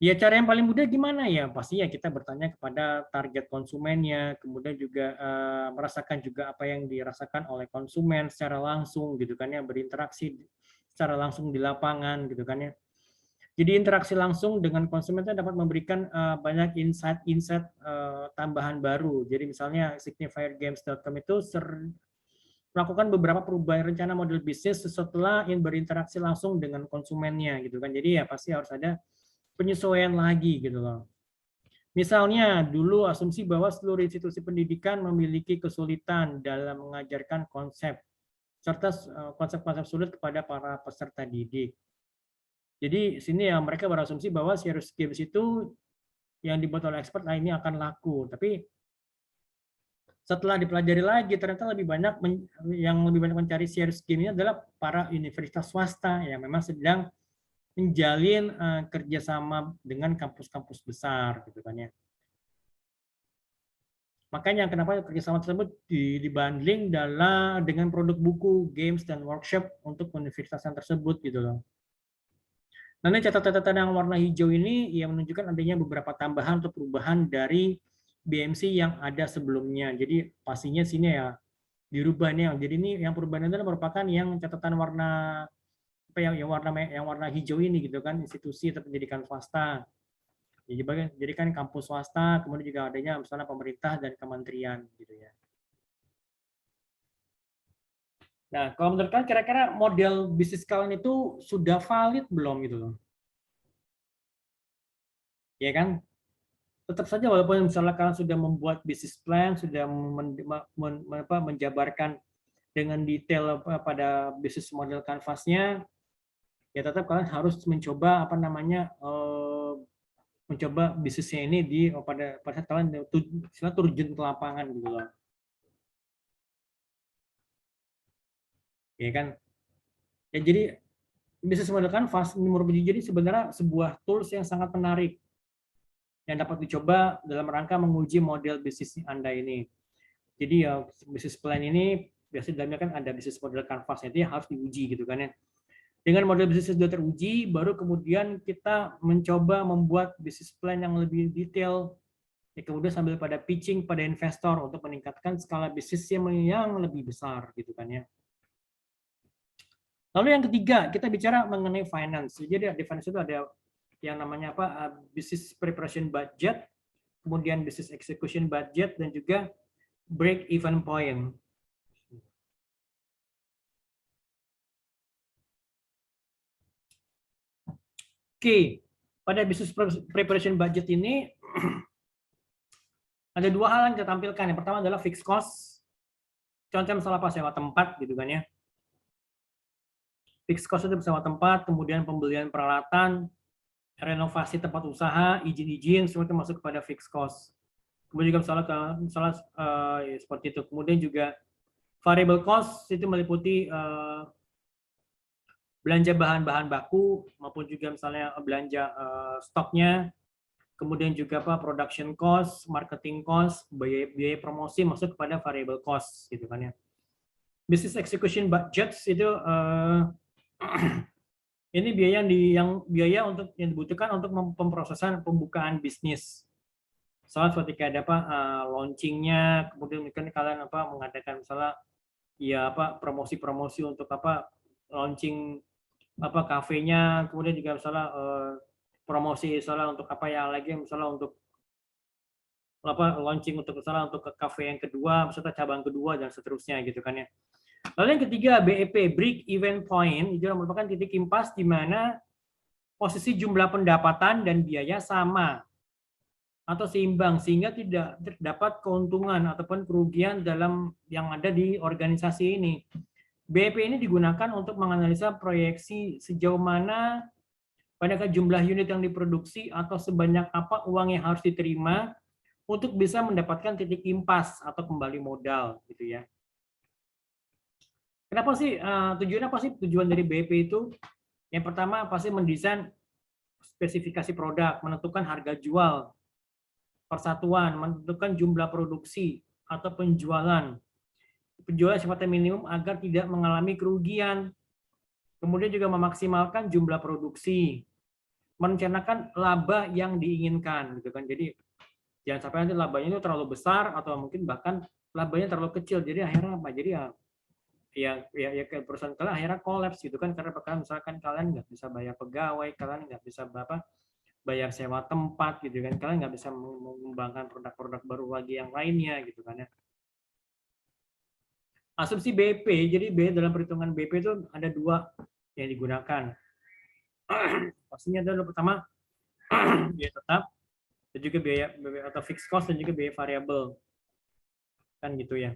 Ya cara yang paling mudah gimana ya? Pastinya kita bertanya kepada target konsumennya, kemudian juga merasakan juga apa yang dirasakan oleh konsumen secara langsung gitu kan ya, berinteraksi secara langsung di lapangan gitu kan ya. Jadi interaksi langsung dengan konsumen itu dapat memberikan banyak insight tambahan baru. Jadi misalnya signifiergames.com itu melakukan beberapa perubahan rencana model bisnis setelah berinteraksi langsung dengan konsumennya gitu kan. Jadi ya pasti harus ada penyesuaian lagi gitu loh. Misalnya dulu asumsi bahwa seluruh institusi pendidikan memiliki kesulitan dalam mengajarkan konsep serta konsep-konsep sulit kepada para peserta didik. Jadi sini ya mereka berasumsi bahwa serious games itu yang dibuat oleh expert ini akan laku. Tapi setelah dipelajari lagi ternyata yang lebih banyak mencari serious game ini adalah para universitas swasta yang memang sedang menjalin kerjasama dengan kampus-kampus besar gitu kan ya. Makanya kenapa kerjasama tersebut dibundling dengan produk buku, games, dan workshop untuk universitas yang tersebut gitu loh. Nah, ini catatan yang warna hijau ini yang menunjukkan adanya beberapa tambahan atau perubahan dari BMC yang ada sebelumnya. Jadi pastinya sini ya dirubah nih. Jadi ini yang perubahan itu merupakan yang catatan warna yang warna hijau ini gitu kan, institusi atau pendidikan swasta. Jadi kan kampus swasta, kemudian juga adanya misalnya pemerintah dan kementerian gitu ya. Nah, kalau menurut kalian kira-kira model bisnis kalian itu sudah valid belum gitu loh? Ya kan? Tetap saja walaupun misalnya kalian sudah membuat bisnis plan, sudah menjabarkan dengan detail pada bisnis model kanvasnya, ya tetap kalian harus mencoba mencoba bisnisnya ini pada saat kalian turun ke lapangan gitu loh. Ya kan? Ya jadi bisnis model kanvas jadi sebenarnya sebuah tools yang sangat menarik yang dapat dicoba dalam rangka menguji model bisnis Anda ini. Jadi ya bisnis plan ini biasanya dalamnya kan ada bisnis model kanvas, itu yang harus diuji gitu kan ya. Dengan model bisnis sudah teruji, baru kemudian kita mencoba membuat bisnis plan yang lebih detail, ya kemudian sambil pada pitching pada investor untuk meningkatkan skala bisnis yang lebih besar gitu kan ya. Lalu yang ketiga, kita bicara mengenai finance. Jadi di finance itu ada yang namanya business preparation budget, kemudian business execution budget, dan juga break even point. Oke, pada business preparation budget ini ada dua hal yang kita tampilkan. Yang pertama adalah fixed cost. Contohnya misalnya apa, sewa tempat gitu kan ya. Fixed cost itu sewa tempat, kemudian pembelian peralatan, renovasi tempat usaha, izin-izin, semua itu masuk kepada fixed cost. Kemudian juga misalnya seperti itu. Kemudian juga variable cost itu meliputi belanja bahan-bahan baku maupun juga misalnya belanja stoknya, kemudian juga apa, production cost, marketing cost, biaya promosi masuk kepada variable cost gitu kan ya. Business execution budget itu ini biaya untuk yang dibutuhkan untuk pemrosesan pembukaan bisnis. Soal ketika ada apa launchingnya, kemudian mungkin kalian apa mengadakan misalnya ya apa promosi-promosi untuk apa launching apa kafenya, kemudian juga misalnya promosi misalnya untuk apa ya lagi, misalnya untuk apa launching untuk misalnya untuk ke kafe yang kedua, misalnya cabang kedua dan seterusnya gitu kan ya. Lalu yang ketiga BEP, break even point, itu merupakan titik impas di mana posisi jumlah pendapatan dan biaya sama atau seimbang sehingga tidak terdapat keuntungan ataupun kerugian dalam yang ada di organisasi ini. BEP ini digunakan untuk menganalisa proyeksi sejauh mana pada jumlah unit yang diproduksi atau sebanyak apa uang yang harus diterima untuk bisa mendapatkan titik impas atau kembali modal gitu ya. Kenapa sih tujuannya apa sih tujuan dari BEP itu? Yang pertama pasti mendesain spesifikasi produk, menentukan harga jual, persatuan, menentukan jumlah produksi atau penjualan sifatnya minimum agar tidak mengalami kerugian. Kemudian juga memaksimalkan jumlah produksi, merencanakan laba yang diinginkan gitu kan. Jadi jangan sampai nanti labanya itu terlalu besar atau mungkin bahkan labanya terlalu kecil. Jadi akhirnya apa? Jadi ya kayak perusahaan kalian akhirnya kolaps gitu kan, karena misalkan kalian nggak bisa bayar pegawai, kalian nggak bisa bayar sewa tempat gitu kan, kalian nggak bisa mengembangkan produk-produk baru lagi yang lainnya gitu kan ya. Asumsi BP, jadi dalam perhitungan BP itu ada dua yang digunakan. Pastinya adalah pertama biaya tetap dan juga biaya atau fixed cost dan juga biaya variabel kan gitu ya.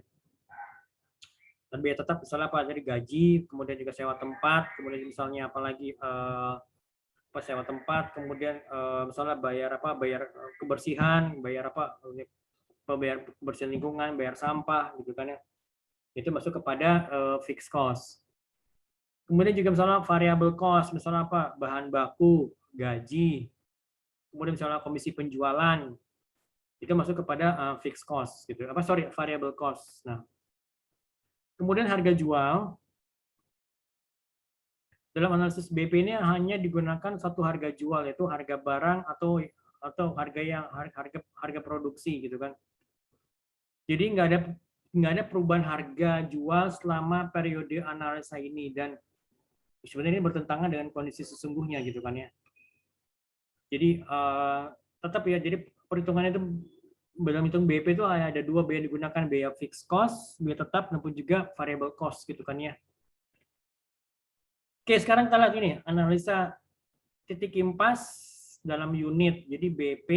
Dan biaya tetap misalnya apa, dari gaji, kemudian juga sewa tempat, kemudian misalnya apalagi sewa tempat, kemudian misalnya bayar kebersihan, bayar kebersihan lingkungan, bayar sampah gitu kan ya. Itu masuk kepada fixed cost. Kemudian juga misalnya variable cost, misalnya apa, bahan baku, gaji, kemudian misalnya komisi penjualan, itu masuk kepada fixed cost gitu. Variable cost. Nah, kemudian harga jual dalam analisis BP ini hanya digunakan satu harga jual, yaitu harga barang atau harga produksi gitu kan. Jadi nggak ada perubahan harga jual selama periode analisa ini, dan sebenarnya ini bertentangan dengan kondisi sesungguhnya gitu kan ya. Jadi tetap ya, jadi perhitungannya itu dalam hitung BP itu ada dua biaya digunakan, biaya fixed cost, biaya tetap, maupun juga variable cost gitu kan ya. Oke, sekarang kita lihat ini analisa titik impas dalam unit. Jadi BP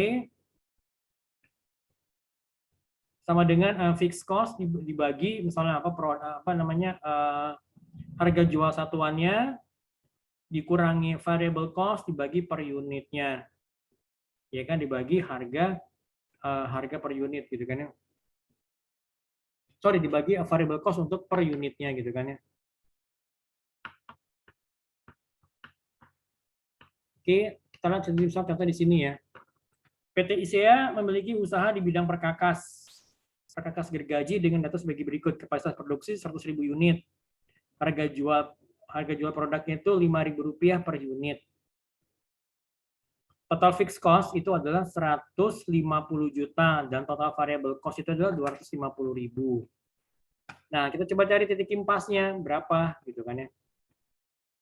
sama dengan fixed cost dibagi misalnya harga jual satuannya dikurangi variable cost dibagi per unitnya. Ya kan, dibagi harga per unit gitu kan ya. Dibagi variable cost untuk per unitnya gitu kan ya. Oke, kita lihat contoh di sini ya. PT ISEA memiliki usaha di bidang perkakas gergaji dengan data sebagai berikut. Kapasitas produksi 100.000 unit. Harga jual produknya itu Rp5.000 per unit. Total fixed cost itu adalah 150 juta dan total variable cost itu adalah 250.000. Nah, kita coba cari titik impasnya berapa gitu kan ya.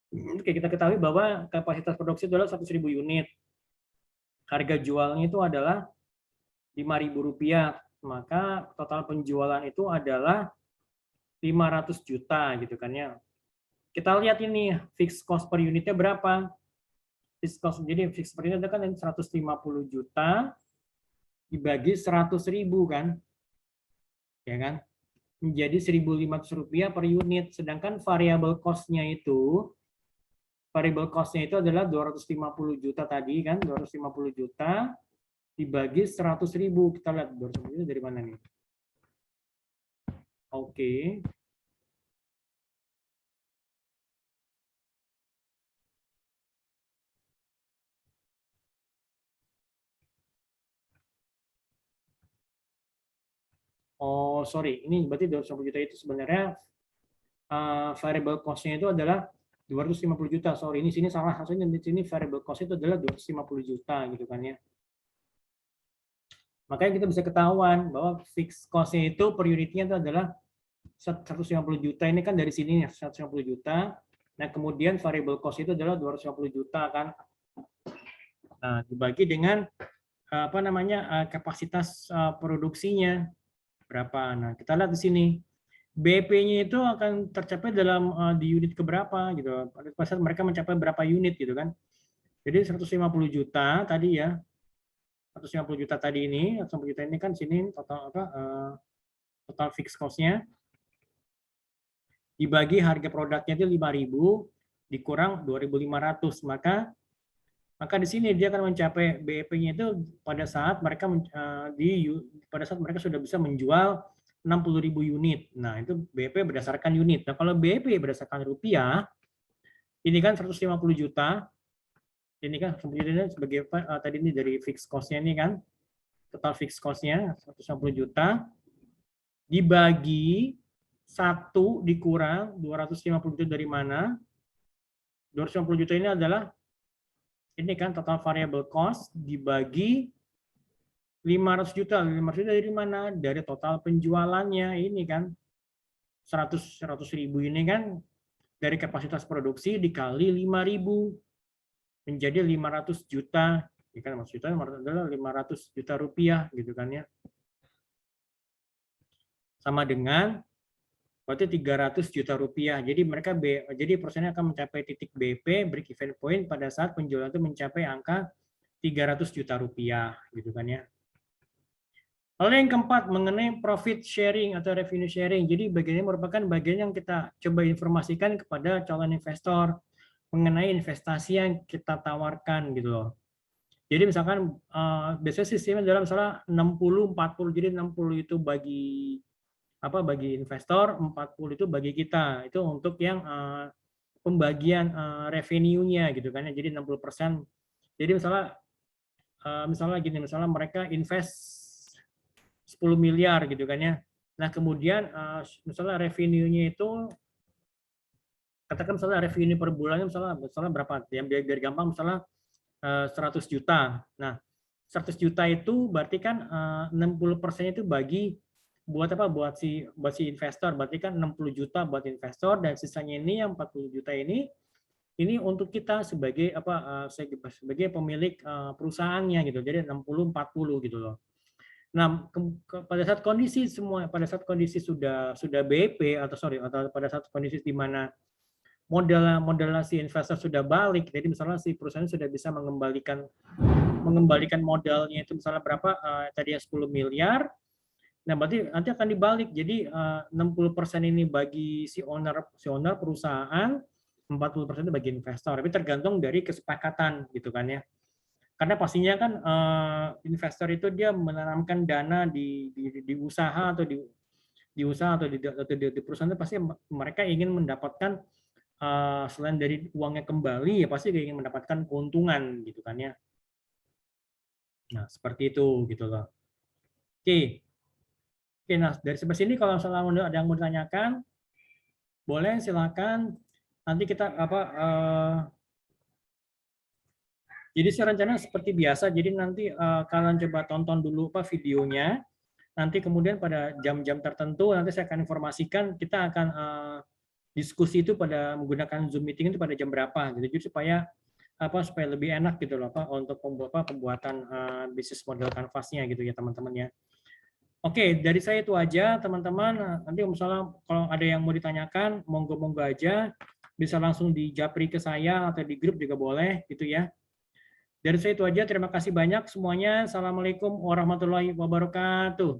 Oke, kita ketahui bahwa kapasitas produksi adalah 100.000 unit. Harga jualnya itu adalah Rp5.000, maka total penjualan itu adalah 500 juta gitu kan ya. Kita lihat ini fixed cost per unitnya berapa. Fixed cost, jadi fixed per unit kan 150 juta dibagi 100.000 kan. Ya kan? Menjadi Rp1.500 per unit. Sedangkan variable cost-nya itu adalah 250 juta tadi kan, 250 juta dibagi 100.000. Kita lihat 250 juta dari mana nih? Oke. Oh, sorry. Ini berarti 250 juta itu sebenarnya variable cost-nya itu adalah 250 juta. Sorry, ini sini salah. Hasilnya di sini variable cost itu adalah 250 juta gitu kan ya. Makanya kita bisa ketahuan bahwa fixed cost-nya itu per unitnya itu adalah 150 juta. Ini kan dari sini ya, 150 juta. Nah, kemudian variable cost itu adalah 250 juta kan. Nah, dibagi dengan apa namanya kapasitas produksinya berapa. Nah, kita lihat di sini. BP-nya itu akan tercapai dalam di unit keberapa gitu. Pada saat mereka mencapai berapa unit gitu kan. Jadi 150 juta tadi ya. 150 juta tadi ini, 150 juta ini kan sini total apa total fixed cost-nya dibagi harga produknya itu 5.000 dikurang 2.500, maka di sini dia akan mencapai BEP-nya itu pada saat mereka pada saat mereka sudah bisa menjual 60.000 unit. Nah, itu BEP berdasarkan unit. Nah, kalau BEP berdasarkan rupiah, ini kan 150 juta. Ini kan sebagai tadi ini dari fixed cost-nya ini kan. Total fixed cost-nya 150 juta dibagi 1 dikurang 250 juta dari mana? 250 juta ini adalah ini kan total variable cost dibagi 500 juta. 500 juta dari mana? Dari total penjualannya ini kan 100.000 ini kan dari kapasitas produksi dikali 5.000 menjadi 500 juta. Ini kan maksudnya adalah 500 juta rupiah gitu kan ya. Sama dengan berarti 300 juta rupiah. Jadi jadi perusahaan akan mencapai titik BP break even point pada saat penjualan itu mencapai angka 300 juta rupiah gitu kan ya. Lalu yang keempat mengenai profit sharing atau revenue sharing. Jadi bagian ini merupakan bagian yang kita coba informasikan kepada calon investor mengenai investasi yang kita tawarkan gitu loh. Jadi misalkan biasanya sistemnya adalah misalnya 60-40. Jadi 60 itu bagi investor, 40 itu bagi kita. Itu untuk yang pembagian revenue-nya gitu kan ya. Jadi 60%. Jadi misalnya gini, misalnya mereka invest 10 miliar gitu kan ya. Nah, kemudian misalnya revenue-nya itu katakan misalnya revenue per bulannya misalnya berapa? Yang biar gampang misalnya 100 juta. Nah, 100 juta itu berarti kan 60% itu bagi buat apa? Buat si investor. Berarti kan 60 juta buat investor dan sisanya ini yang 40 juta ini untuk kita sebagai sebagai pemilik perusahaannya gitu. Jadi 60-40 gitu loh. Nah, pada saat kondisi sudah BP atau pada saat kondisi di mana modal si investor sudah balik, jadi misalnya si perusahaan sudah bisa mengembalikan modalnya itu misalnya berapa tadi 10 miliar. Nah, berarti nanti akan dibalik. Jadi 60% ini bagi si owner perusahaan, 40% bagi investor. Tapi tergantung dari kesepakatan gitu kan ya. Karena pastinya kan investor itu dia menanamkan dana di usaha atau di perusahaan itu pasti mereka ingin mendapatkan selain dari uangnya kembali ya pasti ingin mendapatkan keuntungan gitu kan ya. Nah, seperti itu gitu loh. Oke. Oke, nah dari sebelah sini kalau misalnya ada yang mau ditanyakan boleh silakan. Nanti kita jadi saya rencana seperti biasa, jadi nanti kalian coba tonton dulu videonya, nanti kemudian pada jam-jam tertentu nanti saya akan informasikan kita akan diskusi itu pada menggunakan Zoom meeting itu pada jam berapa, jadi supaya supaya lebih enak gitu loh Pak untuk pembuatan bisnis model kanvasnya gitu ya teman-teman ya. Oke, dari saya itu aja teman-teman. Nanti misalnya kalau ada yang mau ditanyakan, monggo-monggo aja bisa langsung di japri ke saya atau di grup juga boleh gitu ya. Dari saya itu aja, terima kasih banyak semuanya. Assalamualaikum warahmatullahi wabarakatuh.